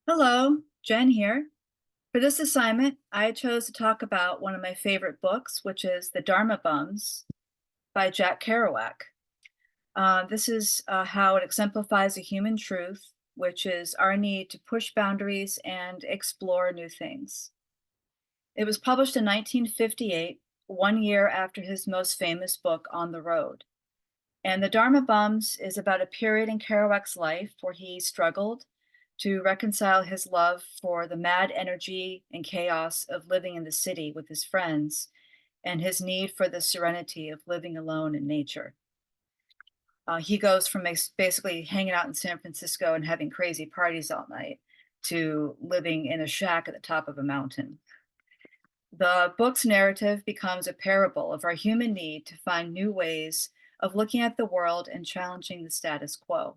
Hello, Jen here. For this assignment, I chose to talk about one of my favorite books, which is The Dharma Bums by Jack Kerouac. This is how it exemplifies a human truth, which is our need to push boundaries and explore new things. It was published in 1958, 1 year after his most famous book, On the Road. And The Dharma Bums is about a period in Kerouac's life where he struggled to reconcile his love for the mad energy and chaos of living in the city with his friends and his need for the serenity of living alone in nature. He goes from basically hanging out in San Francisco and having crazy parties all night to living in a shack at the top of a mountain. The book's narrative becomes a parable of our human need to find new ways of looking at the world and challenging the status quo.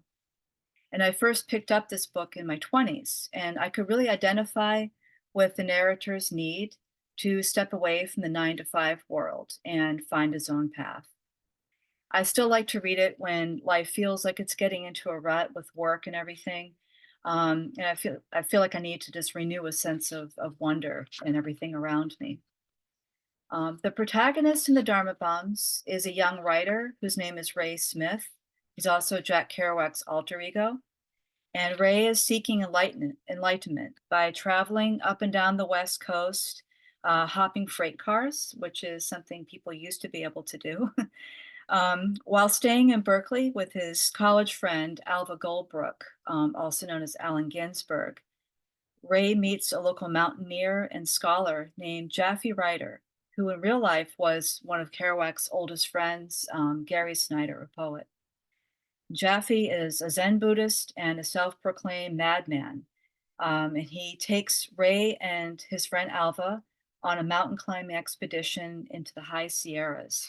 And I first picked up this book in my 20s, and I could really identify with the narrator's need to step away from the 9 to 5 world and find his own path. I still like to read it when life feels like it's getting into a rut with work and everything. And I feel like I need to just renew a sense of wonder in everything around me. The protagonist in the Dharma Bums is a young writer whose name is Ray Smith. He's also Jack Kerouac's alter ego. And Ray is seeking enlightenment by traveling up and down the West Coast, hopping freight cars, which is something people used to be able to do, while staying in Berkeley with his college friend, Alva Goldbrook, also known as Allen Ginsberg. Ray meets a local mountaineer and scholar named Jaffe Ryder, who in real life was one of Kerouac's oldest friends, Gary Snyder, a poet. Jaffe is a Zen Buddhist and a self-proclaimed madman. And he takes Ray and his friend Alva on a mountain climbing expedition into the high Sierras.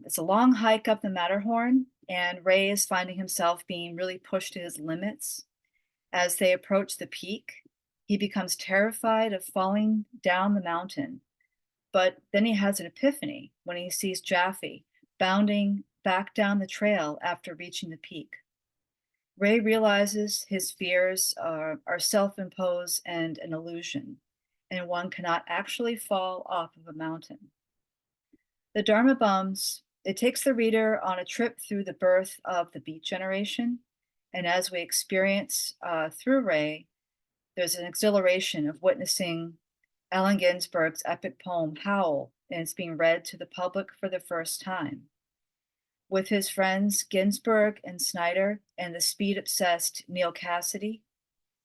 It's a long hike up the Matterhorn, and Ray is finding himself being really pushed to his limits. As they approach the peak, he becomes terrified of falling down the mountain. But then he has an epiphany when he sees Jaffe bounding back down the trail after reaching the peak. Ray realizes his fears are self imposed and an illusion, and one cannot actually fall off of a mountain. The Dharma Bums, it takes the reader on a trip through the birth of the Beat Generation. And as we experience through Ray, there's an exhilaration of witnessing Allen Ginsberg's epic poem, Howl, and it's being read to the public for the first time. With his friends Ginsberg and Snyder and the speed-obsessed Neil Cassidy,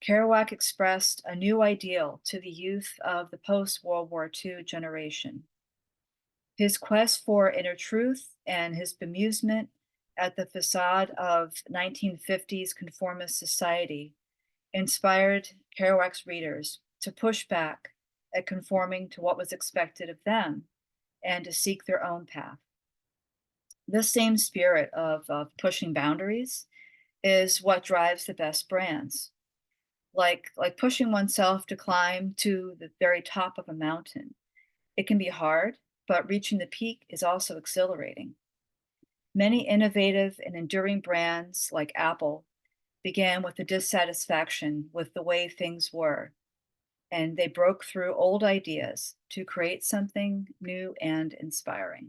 Kerouac expressed a new ideal to the youth of the post-World War II generation. His quest for inner truth and his bemusement at the facade of 1950s conformist society inspired Kerouac's readers to push back at conforming to what was expected of them and to seek their own path. This same spirit of pushing boundaries is what drives the best brands. Like pushing oneself to climb to the very top of a mountain. It can be hard, but reaching the peak is also exhilarating. Many innovative and enduring brands like Apple began with a dissatisfaction with the way things were, and they broke through old ideas to create something new and inspiring.